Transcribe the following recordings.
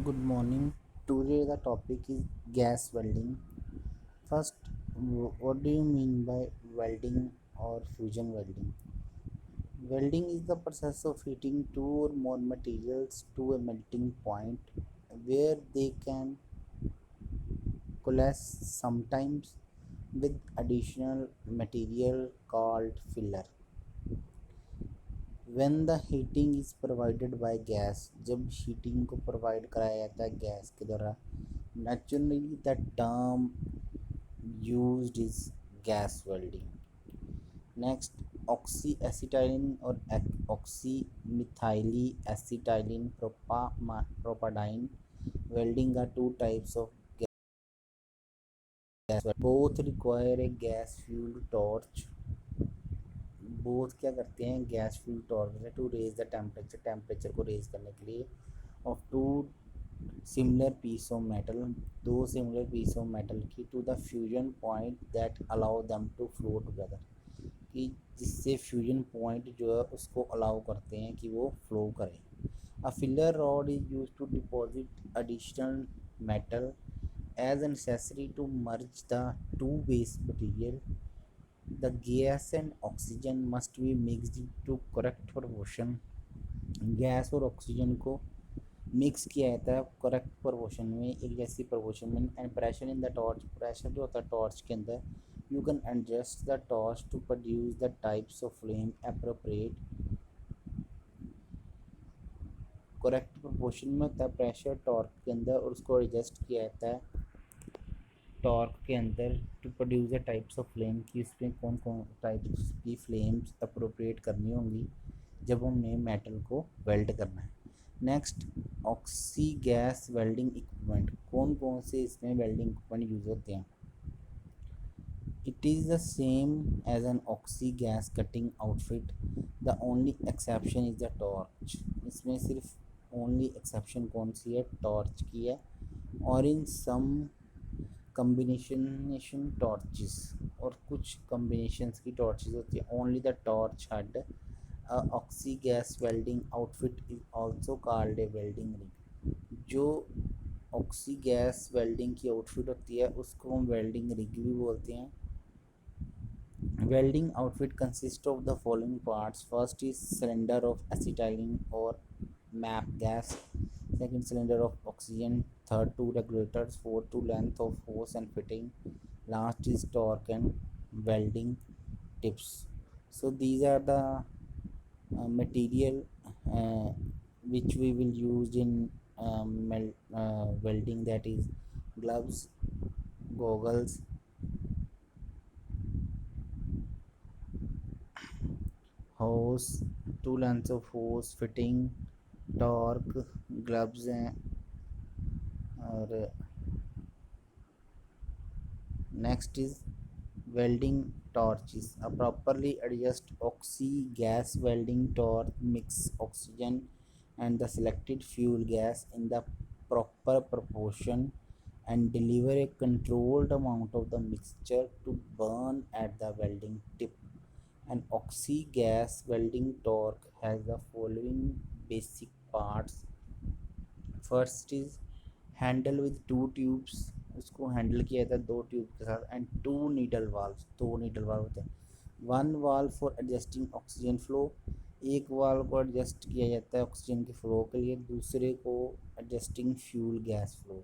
Good morning. Today the topic is gas welding. First, what do you mean by welding or fusion welding? Welding is the process of heating two or more materials to a melting point where they can coalesce, sometimes with additional material called filler. When the heating is provided by gas, जब heating को provide कराया जाता है gas के द्वारा, naturally the term used is gas welding. Next, oxyacetylene और oxymethyl propadiene welding are two types of gas. Both require a gas fueled torch. Both क्या करते हैं, गैस फ्यूल टॉर्च से टू रेज द टेम्परेचर को raise करने के लिए of two similar piece of metal, दो सिमिलर पीस ऑफ मेटल की to the fusion point that allow them to flow together, कि जिससे फ्यूजन पॉइंट जो है उसको अलाउ करते हैं कि वो फ्लो करे. A filler rod is use to deposit additional metal as a necessary to merge the two base material. The gas and oxygen must be mixed to correct proportion. Gas और oxygen को mix किया जाता है correct proportion में, एक जैसी proportion में. And pressure in the torch, pressure जो होता है टॉर्च के अंदर, you can adjust the torch to produce the types of flame appropriate. Correct proportion में होता है प्रेशर टॉर्क के अंदर और उसको एडजस्ट किया जाता है टॉर्क के अंदर to produce the types of flame, कि इसमें कौन कौन टाइप्स की फ्लेम्स अप्रोप्रिएट करनी होंगी जब हमने मेटल को वेल्ड करना है. Next, oxy gas welding equipment. कौन कौन से इसमें वेल्डिंग इक्विपमेंट यूज़ होते हैं? It is the same as an oxy gas cutting outfit. The only exception is the torch. इसमें सिर्फ ओनली एक्सेप्शन कौन सी है? टॉर्च की है. और इन सम कम्बिनेशन टॉर्चेस, और कुछ कम्बिनेशंस की टॉर्चेस होती है. Only the torch head oxy gas welding outfit is also called a welding rig. जो ऑक्सी गैस वेल्डिंग की आउटफिट होती है उसको हम वेल्डिंग रिग भी बोलते हैं. Welding outfit consist of the following parts. First is cylinder of acetylene और map gas. Second, cylinder of oxygen. Third, two regulators. Fourth, two length of hose and fitting. Last is torque and welding tips. So these are the material uh, which we will use in welding, that is gloves, goggles, hose, two lengths of hose, fitting, torque, gloves और next is welding torches. A properly adjust oxy gas welding torch mix oxygen and the selected fuel gas in the proper proportion and deliver a controlled amount of the mixture to burn at the welding tip. An oxy gas welding torch has the following basic parts. First is handle with two tubes. उसको handle किया जाता है दो tube के साथ. And to needle valve, दो needle valve होते हैं. One valve for adjusting oxygen flow, एक वाल्व को एडजस्ट किया जाता है ऑक्सीजन के फ्लो के लिए, दूसरे को adjusting fuel gas flow.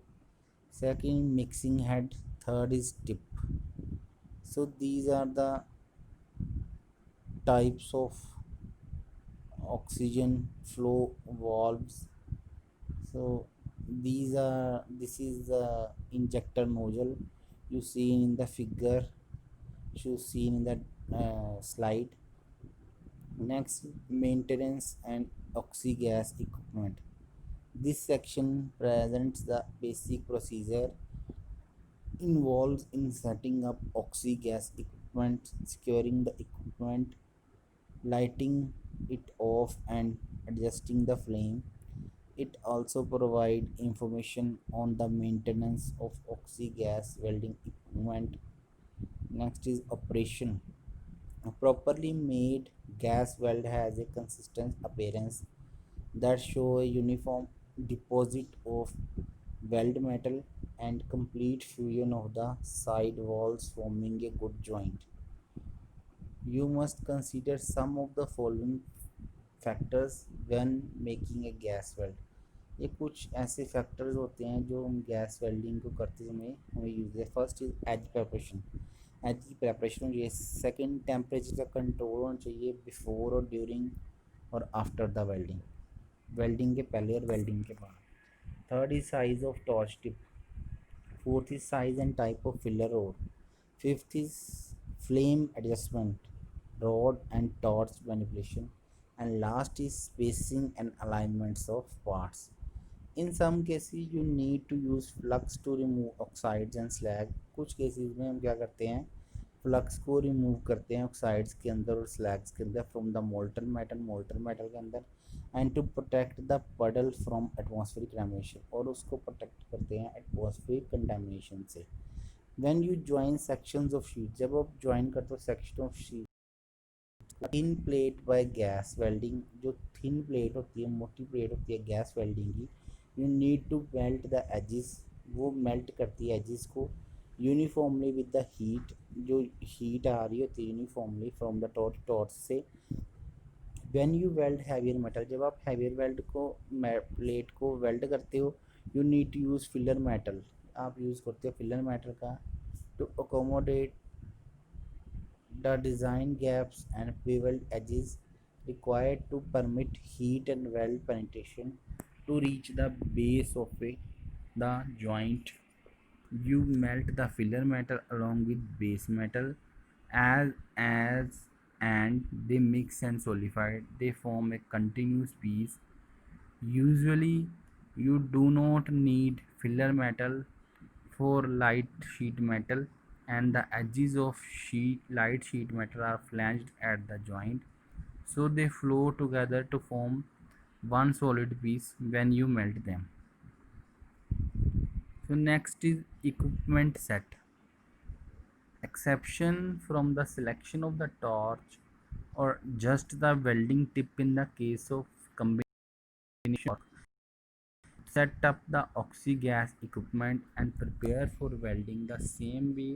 Second, mixing head. Third is tip. So these are the types of oxygen flow valves. So this is the injector nozzle you see in the figure, you see in the slide. Next, maintenance and oxy gas equipment. This section presents the basic procedure involves in setting up oxy gas equipment, securing the equipment, lighting it off and adjusting the flame. It also provides information on the maintenance of oxy gas welding equipment. Next is operation. A properly made gas weld has a consistent appearance that show a uniform deposit of weld metal and complete fusion of the side walls forming a good joint. You must consider some of the following factors when making a gas weld. ये कुछ ऐसे factors होते हैं जो हम gas welding को करते समय हमें यूज़ है। First is edge preparation. Edge की प्रेपरेशन होनी चाहिए। सेकेंड, टेम्परेचर का कंट्रोल होना चाहिए बिफोर और ड्यूरिंग और आफ्टर द वेल्डिंग, वेल्डिंग के पहले और वेल्डिंग के बाद। Third is size of torch tip. Fourth is size and type of filler road. Fifth is flame adjustment, rod and torch manipulation, and last is spacing and alignments of parts. In some cases you need to use flux to remove oxides and slag. कुछ cases में हम क्या करते हैं, flux को remove करते हैं oxides के अंदर और स्लैग्स के अंदर फ्रॉम द मोल्टन मेटल के अंदर, and to protect the puddle from atmospheric contamination, और उसको प्रोटेक्ट करते हैं एटमॉस्फेरिक कंटामिनेशन से। When you join sections of sheet, जब आप ज्वाइन करते हो section of sheet, thin plate by gas welding, जो थिन प्लेट होती है, मोटी प्लेट होती है गैस वेल्डिंग की, you need to melt the edges, वो मेल्ट करती है एजिस को यूनिफॉर्मली विद द हीट, जो हीट आ रही होती है यूनिफॉर्मली फ्रॉम द टॉर्च से। When you weld heavier metal, जब आप हैवियर वेल्ड को प्लेट को वेल्ड करते हो, you need to use filler metal, आप यूज़ करते हो फिलर मेटल का to accommodate the design gaps and beveled edges required to permit heat and weld penetration to reach the base of the joint. You melt the filler metal along with base metal as and they mix and solidify. They form a continuous piece. Usually, you do not need filler metal for light sheet metal, and the edges of light sheet metal are flanged at the joint, so they flow together to form one solid piece when you melt them. So next is equipment set. Exception from the selection of the torch or just the welding tip in the case of combination. Set up the oxy-gas equipment and prepare for welding the same way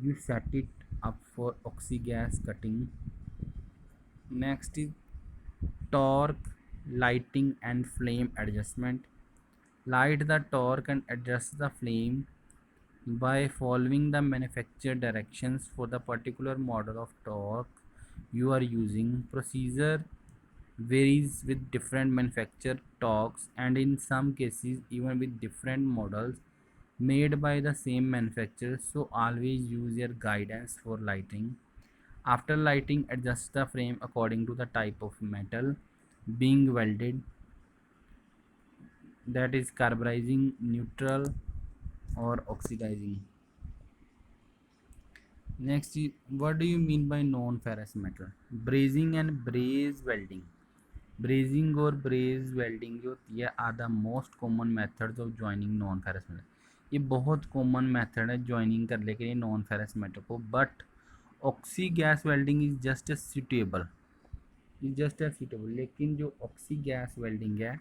you set it up for oxy-gas cutting. Next is torque, lighting and flame adjustment. Light the torque and adjust the flame by following the manufacturer directions for the particular model of torque you are using. Procedure varies with different manufacturer torques, and in some cases even with different models made by the same manufacturer, so always use your guidance for lighting. After lighting, adjust the frame according to the type of metal being welded, that is carburizing, neutral or oxidizing. Next is, what do you mean by non-ferrous metal? Brazing and braze welding. Brazing और braze welding जो होती है are the most common methods of joining non ferrous metal. ये बहुत common method है joining करने के लिए नॉन फेरस मेटल को, but oxy gas welding is just suitable, लेकिन जो ऑक्सी गैस वेल्डिंग है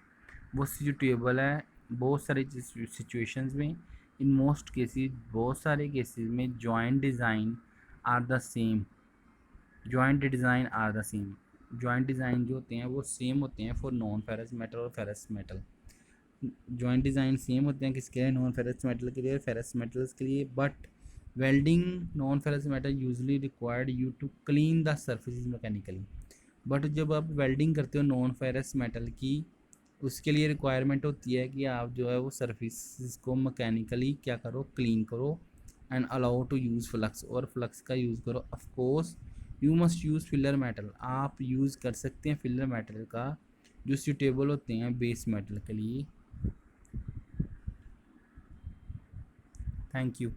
वो सूटेबल है बहुत सारे सिचुएशंस में। इन मोस्ट केसेस, बहुत सारे केसेस में joint design are the same, joint design जो होते हैं वो सेम होते हैं फॉर नॉन फेरस मेटल और ferrous metal. Joint design same होते हैं किसके लिए, नॉन फेरस मेटल के लिए, फेरस मेटल्स के लिए, but welding non ferrous metal usually required you to clean the surfaces mechanically. But जब आप वेल्डिंग करते हो नॉन फेरस मेटल की, उसके लिए रिक्वायरमेंट होती है कि आप जो है वो सर्फेसिस को मैकेनिकली क्या करो, क्लीन करो, and allow to use flux, और फ्लक्स का यूज़ करो। Of course you must use filler metal, आप यूज़ कर सकते हैं फिलर मेटल का जो सूटेबल होते हैं बेस मेटल के लिए। Thank you.